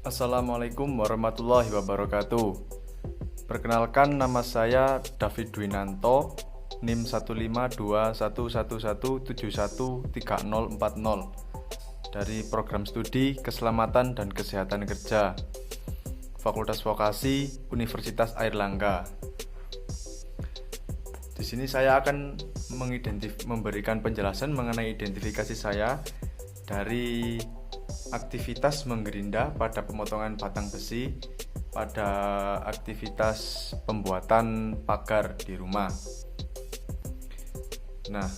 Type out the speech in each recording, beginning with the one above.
Assalamualaikum warahmatullahi wabarakatuh. Perkenalkan, nama saya David Dwinanto, NIM 1521111713040 dari Program Studi Keselamatan dan Kesehatan Kerja, Fakultas Vokasi Universitas Airlangga. Di sini saya akan memberikan penjelasan mengenai identifikasi saya dari aktivitas menggerinda pada pemotongan batang besi, pada aktivitas pembuatan pagar di rumah. Nah,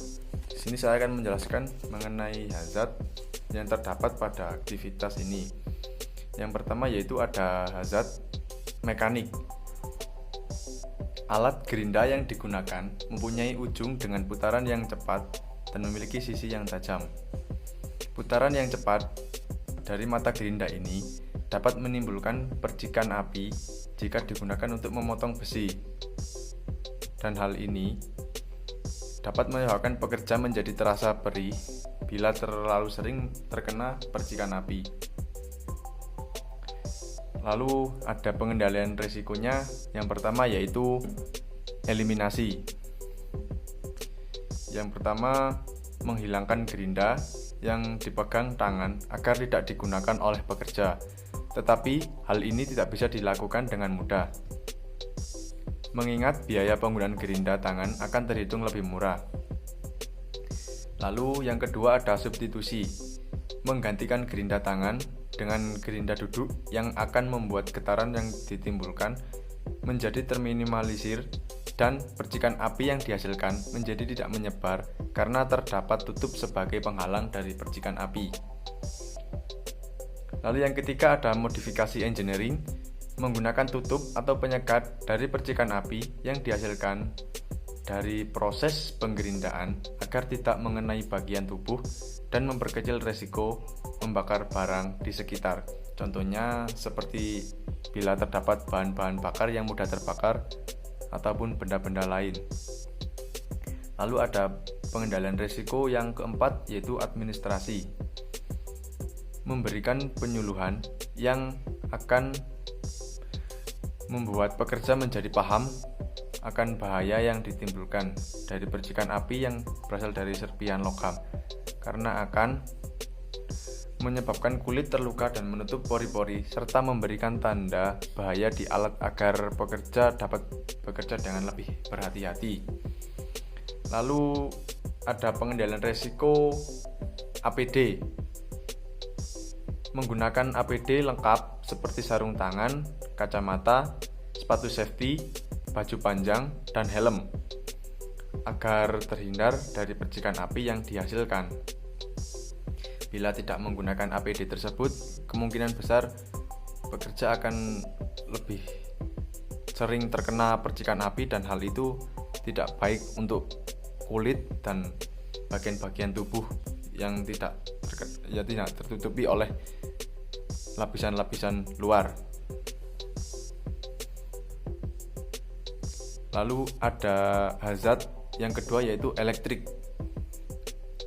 di sini saya akan menjelaskan mengenai hazard yang terdapat pada aktivitas ini. Yang pertama yaitu ada hazard mekanik. Alat gerinda yang digunakan mempunyai ujung dengan putaran yang cepat dan memiliki sisi yang tajam. Putaran yang cepat dari mata gerinda ini dapat menimbulkan percikan api jika digunakan untuk memotong besi. Dan hal ini dapat menyebabkan pekerja menjadi terasa perih bila terlalu sering terkena percikan api. Lalu ada pengendalian risikonya. Yang pertama yaitu eliminasi. Yang pertama, menghilangkan gerinda yang dipegang tangan agar tidak digunakan oleh pekerja. Tetapi hal ini tidak bisa dilakukan dengan mudah, mengingat biaya penggunaan gerinda tangan akan terhitung lebih murah. Lalu yang kedua ada substitusi, menggantikan gerinda tangan dengan gerinda duduk yang akan membuat getaran yang ditimbulkan menjadi terminimalisir dan percikan api yang dihasilkan menjadi tidak menyebar karena terdapat tutup sebagai penghalang dari percikan api. Lalu yang ketiga ada modifikasi engineering, menggunakan tutup atau penyekat dari percikan api yang dihasilkan dari proses penggerindaan agar tidak mengenai bagian tubuh dan memperkecil resiko membakar barang di sekitar. Contohnya seperti bila terdapat bahan-bahan bakar yang mudah terbakar ataupun benda-benda lain. Lalu ada pengendalian risiko yang keempat yaitu administrasi. Memberikan penyuluhan yang akan membuat pekerja menjadi paham akan bahaya yang ditimbulkan dari percikan api yang berasal dari serpihan logam, karena akan menyebabkan kulit terluka dan menutup pori-pori serta memberikan tanda bahaya di alat agar pekerja dapat bekerja dengan lebih berhati-hati. Lalu ada pengendalian risiko APD. Menggunakan APD lengkap seperti sarung tangan, kacamata, sepatu safety, baju panjang, dan helm agar terhindar dari percikan api yang dihasilkan. Bila tidak menggunakan APD tersebut, kemungkinan besar pekerja akan lebih sering terkena percikan api dan hal itu tidak baik untuk kulit dan bagian-bagian tubuh yang tidak tertutupi oleh lapisan-lapisan luar. Lalu ada hazard yang kedua yaitu elektrik.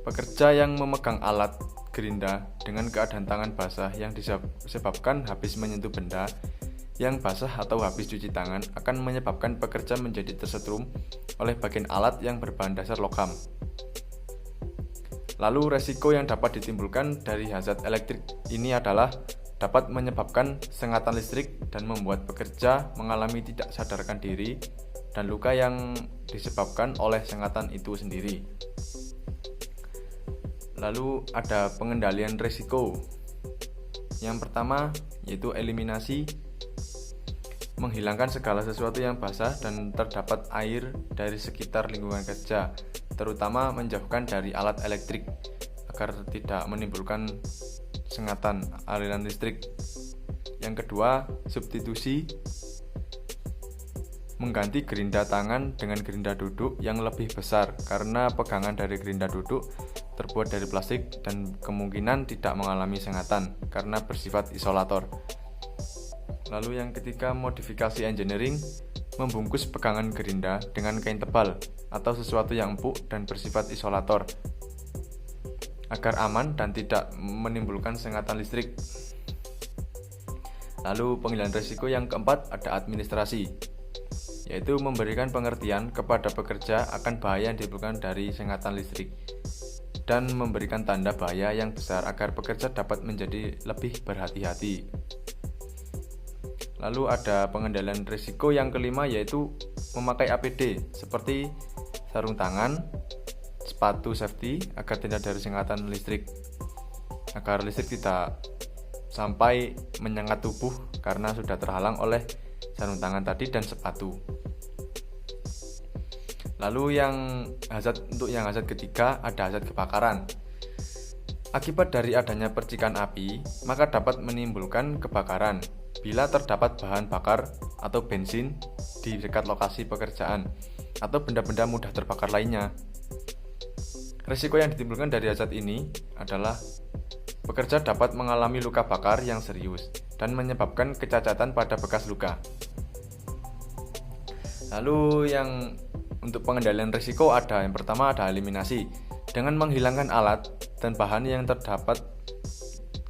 Pekerja yang memegang alat gerinda dengan keadaan tangan basah yang disebabkan habis menyentuh benda yang basah atau habis cuci tangan akan menyebabkan pekerja menjadi tersetrum oleh bagian alat yang berbahan dasar logam. Lalu resiko yang dapat ditimbulkan dari hazard elektrik ini adalah dapat menyebabkan sengatan listrik dan membuat pekerja mengalami tidak sadarkan diri dan luka yang disebabkan oleh sengatan itu sendiri. Lalu ada pengendalian risiko. Yang pertama yaitu eliminasi, menghilangkan segala sesuatu yang basah dan terdapat air dari sekitar lingkungan kerja, terutama menjauhkan dari alat elektrik agar tidak menimbulkan sengatan aliran listrik. Yang kedua, substitusi, mengganti gerinda tangan dengan gerinda duduk yang lebih besar karena pegangan dari gerinda duduk terbuat dari plastik dan kemungkinan tidak mengalami sengatan karena bersifat isolator. Lalu yang ketiga, modifikasi engineering, membungkus pegangan gerinda dengan kain tebal atau sesuatu yang empuk dan bersifat isolator agar aman dan tidak menimbulkan sengatan listrik. Lalu pengendalian risiko yang keempat ada administrasi, yaitu memberikan pengertian kepada pekerja akan bahaya yang ditimbulkan dari sengatan listrik dan memberikan tanda bahaya yang besar agar pekerja dapat menjadi lebih berhati-hati. Lalu ada pengendalian risiko yang kelima, yaitu memakai APD seperti sarung tangan, sepatu safety agar tidak dari sengatan listrik, agar listrik tidak sampai menyengat tubuh karena sudah terhalang oleh sarung tangan tadi dan sepatu. Lalu untuk yang hazard ketiga ada hazard kebakaran. Akibat dari adanya percikan api, maka dapat menimbulkan kebakaran bila terdapat bahan bakar atau bensin di dekat lokasi pekerjaan atau benda-benda mudah terbakar lainnya. Risiko yang ditimbulkan dari hazard ini adalah pekerja dapat mengalami luka bakar yang serius dan menyebabkan kecacatan pada bekas luka. Lalu untuk pengendalian risiko yang pertama ada eliminasi dengan menghilangkan alat dan bahan yang terdapat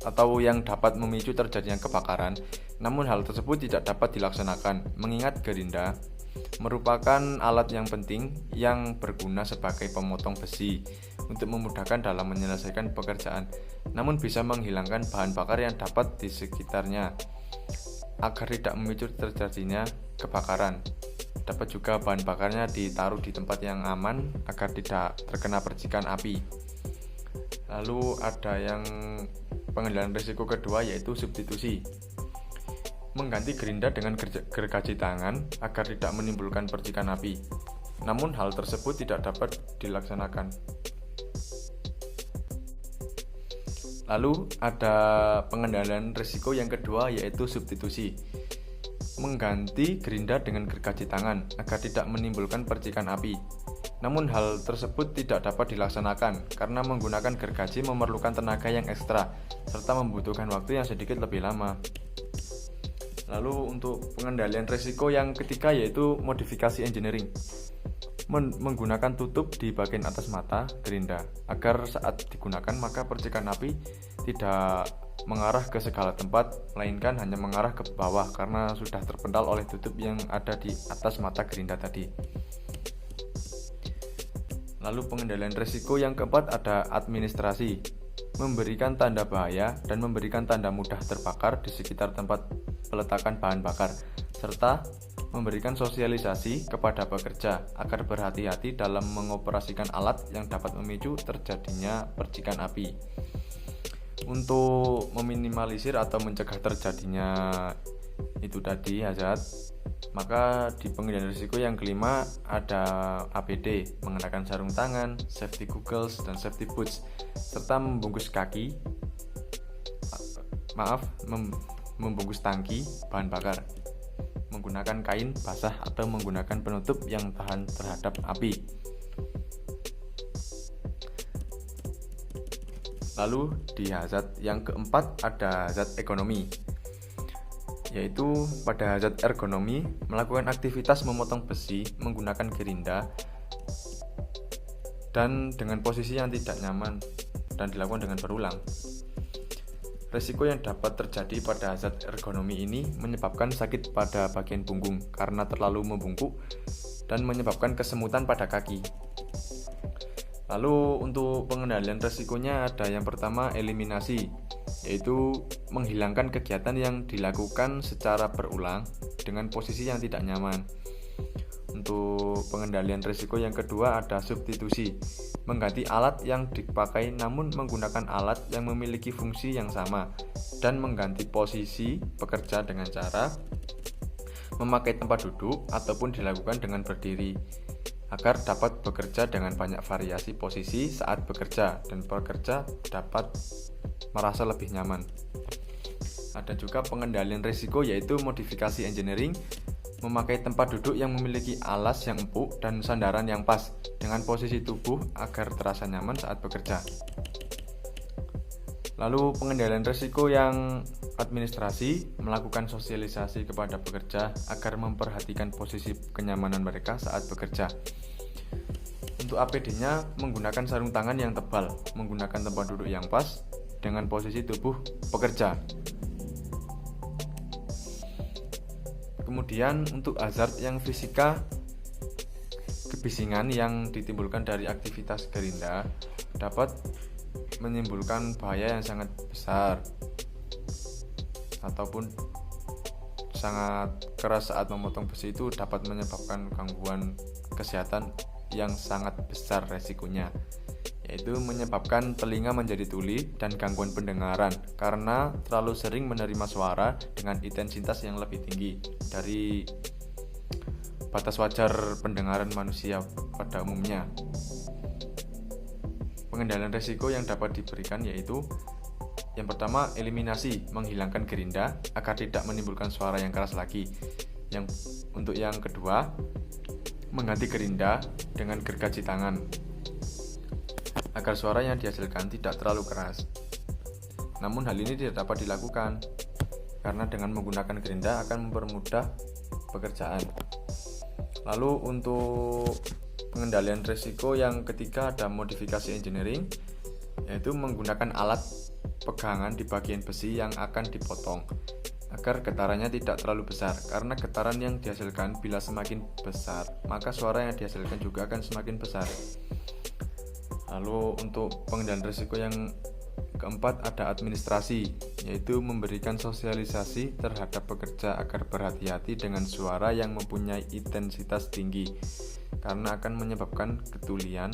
atau yang dapat memicu terjadinya kebakaran. Namun hal tersebut tidak dapat dilaksanakan mengingat gerinda merupakan alat yang penting yang berguna sebagai pemotong besi untuk memudahkan dalam menyelesaikan pekerjaan, namun bisa menghilangkan bahan bakar yang dapat di sekitarnya agar tidak memicu terjadinya kebakaran. Dapat juga bahan bakarnya ditaruh di tempat yang aman agar tidak terkena percikan api. Lalu ada yang pengendalian risiko kedua, yaitu substitusi. Mengganti gerinda dengan gergaji tangan agar tidak menimbulkan percikan api. Namun hal tersebut tidak dapat dilaksanakan. Lalu ada pengendalian risiko yang kedua, yaitu substitusi. Mengganti gerinda dengan gergaji tangan agar tidak menimbulkan percikan api. Namun hal tersebut tidak dapat dilaksanakan karena menggunakan gergaji memerlukan tenaga yang ekstra serta membutuhkan waktu yang sedikit lebih lama. Lalu untuk pengendalian risiko yang ketiga, yaitu modifikasi engineering. Menggunakan tutup di bagian atas mata gerinda agar saat digunakan maka percikan api tidak mengarah ke segala tempat, melainkan hanya mengarah ke bawah karena sudah terpental oleh tutup yang ada di atas mata gerinda tadi. Lalu pengendalian risiko yang keempat ada administrasi. Memberikan tanda bahaya dan memberikan tanda mudah terbakar di sekitar tempat peletakan bahan bakar, serta memberikan sosialisasi kepada pekerja agar berhati-hati dalam mengoperasikan alat yang dapat memicu terjadinya percikan api. Untuk meminimalisir atau mencegah terjadinya itu tadi hazard, maka di pengendalian risiko yang kelima ada APD, mengenakan sarung tangan, safety goggles dan safety boots, serta membungkus tangki bahan bakar menggunakan kain basah atau menggunakan penutup yang tahan terhadap api. Lalu di hazard yang keempat ada hazard ekonomi, yaitu pada hazard ergonomi melakukan aktivitas memotong besi menggunakan gerinda dan dengan posisi yang tidak nyaman dan dilakukan dengan berulang. Risiko yang dapat terjadi pada hazard ergonomi ini menyebabkan sakit pada bagian punggung karena terlalu membungkuk dan menyebabkan kesemutan pada kaki. Lalu untuk pengendalian risikonya ada yang pertama eliminasi, yaitu menghilangkan kegiatan yang dilakukan secara berulang dengan posisi yang tidak nyaman. Untuk pengendalian risiko yang kedua ada substitusi, mengganti alat yang dipakai namun menggunakan alat yang memiliki fungsi yang sama dan mengganti posisi pekerja dengan cara memakai tempat duduk ataupun dilakukan dengan berdiri agar dapat bekerja dengan banyak variasi posisi saat bekerja dan pekerja dapat merasa lebih nyaman. Ada juga pengendalian risiko, yaitu modifikasi engineering, memakai tempat duduk yang memiliki alas yang empuk dan sandaran yang pas dengan posisi tubuh agar terasa nyaman saat bekerja. Lalu pengendalian risiko yang administrasi, melakukan sosialisasi kepada pekerja agar memperhatikan posisi kenyamanan mereka saat bekerja. Untuk APD-nya menggunakan sarung tangan yang tebal, menggunakan tempat duduk yang pas dengan posisi tubuh pekerja. Kemudian untuk hazard yang fisika, kebisingan yang ditimbulkan dari aktivitas gerinda dapat menimbulkan bahaya yang sangat besar ataupun sangat keras saat memotong besi. Itu dapat menyebabkan gangguan kesehatan yang sangat besar resikonya, yaitu menyebabkan telinga menjadi tuli dan gangguan pendengaran karena terlalu sering menerima suara dengan intensitas yang lebih tinggi dari batas wajar pendengaran manusia pada umumnya. Pengendalian resiko yang dapat diberikan yaitu yang pertama, eliminasi, menghilangkan gerinda agar tidak menimbulkan suara yang keras lagi. Untuk yang kedua, mengganti gerinda dengan gergaji tangan agar suara yang dihasilkan tidak terlalu keras. Namun hal ini tidak dapat dilakukan karena dengan menggunakan gerinda akan mempermudah pekerjaan. Lalu untuk pengendalian risiko yang ketiga ada modifikasi engineering, yaitu menggunakan alat pegangan di bagian besi yang akan dipotong agar getarannya tidak terlalu besar, karena getaran yang dihasilkan bila semakin besar maka suara yang dihasilkan juga akan semakin besar. Lalu untuk pengendalian risiko yang keempat ada administrasi, yaitu memberikan sosialisasi terhadap pekerja agar berhati-hati dengan suara yang mempunyai intensitas tinggi karena akan menyebabkan ketulian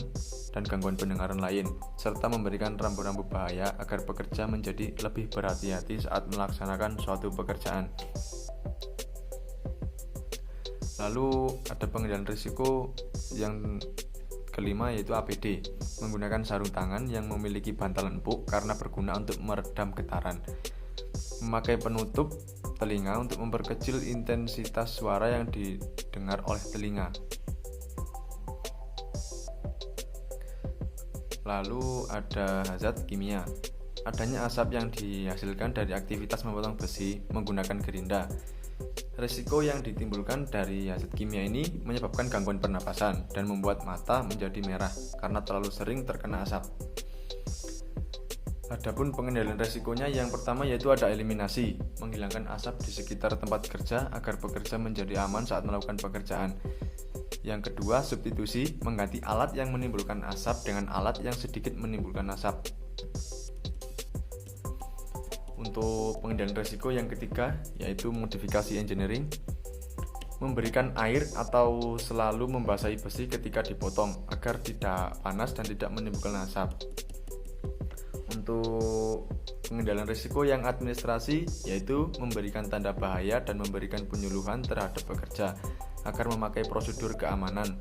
dan gangguan pendengaran lain, serta memberikan rambu-rambu bahaya agar pekerja menjadi lebih berhati-hati saat melaksanakan suatu pekerjaan. Lalu ada pengendalian risiko yang kelima yaitu APD, menggunakan sarung tangan yang memiliki bantalan empuk karena berguna untuk meredam getaran. Memakai penutup telinga untuk memperkecil intensitas suara yang didengar oleh telinga. Lalu ada hazard kimia, adanya asap yang dihasilkan dari aktivitas memotong besi menggunakan gerinda. Risiko yang ditimbulkan dari hazard kimia ini menyebabkan gangguan pernapasan dan membuat mata menjadi merah karena terlalu sering terkena asap. Adapun pengendalian risikonya yang pertama yaitu ada eliminasi, menghilangkan asap di sekitar tempat kerja agar pekerja menjadi aman saat melakukan pekerjaan. Yang kedua, substitusi, mengganti alat yang menimbulkan asap dengan alat yang sedikit menimbulkan asap. Untuk pengendalian risiko yang ketiga yaitu modifikasi engineering, memberikan air atau selalu membasahi besi ketika dipotong agar tidak panas dan tidak menimbulkan asap. Untuk pengendalian risiko yang administrasi yaitu memberikan tanda bahaya dan memberikan penyuluhan terhadap pekerja agar memakai prosedur keamanan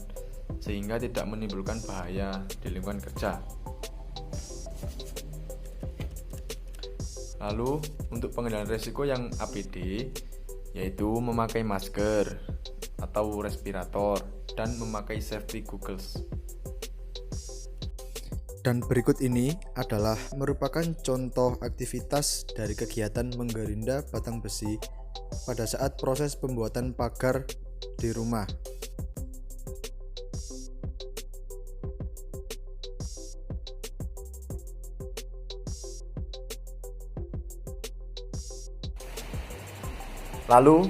sehingga tidak menimbulkan bahaya di lingkungan kerja. Lalu untuk pengendalian risiko yang APD yaitu memakai masker atau respirator dan memakai safety goggles. Dan berikut ini adalah merupakan contoh aktivitas dari kegiatan menggerinda batang besi pada saat proses pembuatan pagar di rumah. Lalu,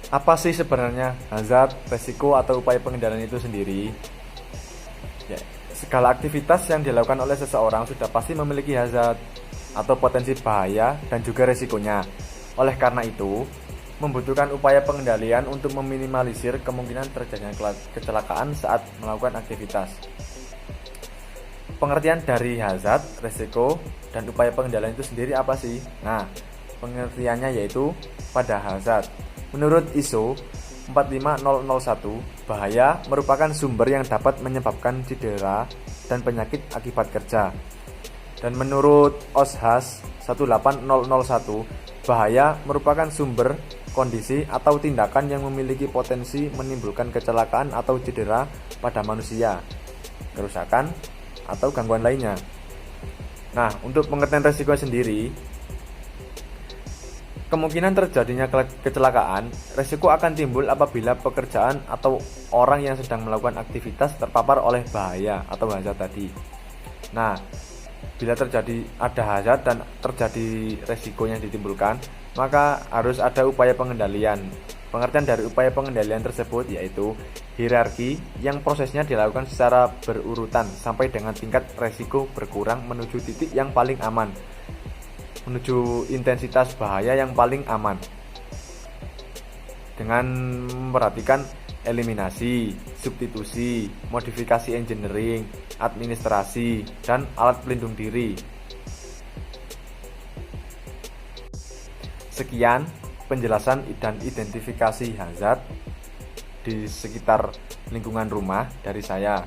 apa sih sebenarnya hazard, resiko, atau upaya pengendalian itu sendiri? Ya, segala aktivitas yang dilakukan oleh seseorang sudah pasti memiliki hazard atau potensi bahaya dan juga resikonya. Oleh karena itu, membutuhkan upaya pengendalian untuk meminimalisir kemungkinan terjadinya kecelakaan saat melakukan aktivitas. Pengertian dari hazard, resiko, dan upaya pengendalian itu sendiri apa sih? Nah, pengertiannya yaitu pada hazard. Menurut ISO 45001, bahaya merupakan sumber yang dapat menyebabkan cedera dan penyakit akibat kerja. Dan menurut OSHAS 18001, bahaya merupakan sumber, kondisi, atau tindakan yang memiliki potensi menimbulkan kecelakaan atau cedera pada manusia, kerusakan, atau gangguan lainnya. Nah, untuk pengertian resiko sendiri, kemungkinan terjadinya kecelakaan, resiko akan timbul apabila pekerjaan atau orang yang sedang melakukan aktivitas terpapar oleh bahaya atau hazard tadi. Nah, bila ada hazard dan terjadi resiko yang ditimbulkan, maka harus ada upaya pengendalian Pengertian dari upaya pengendalian tersebut yaitu hierarki yang prosesnya dilakukan secara berurutan sampai dengan tingkat resiko berkurang menuju titik yang paling aman, menuju intensitas bahaya yang paling aman. Dengan memperhatikan eliminasi, substitusi, modifikasi engineering, administrasi, dan alat pelindung diri. Sekian penjelasan dan identifikasi hazard di sekitar lingkungan rumah dari saya.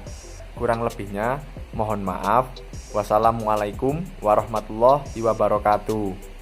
Kurang lebihnya mohon maaf. Wassalamualaikum warahmatullahi wabarakatuh.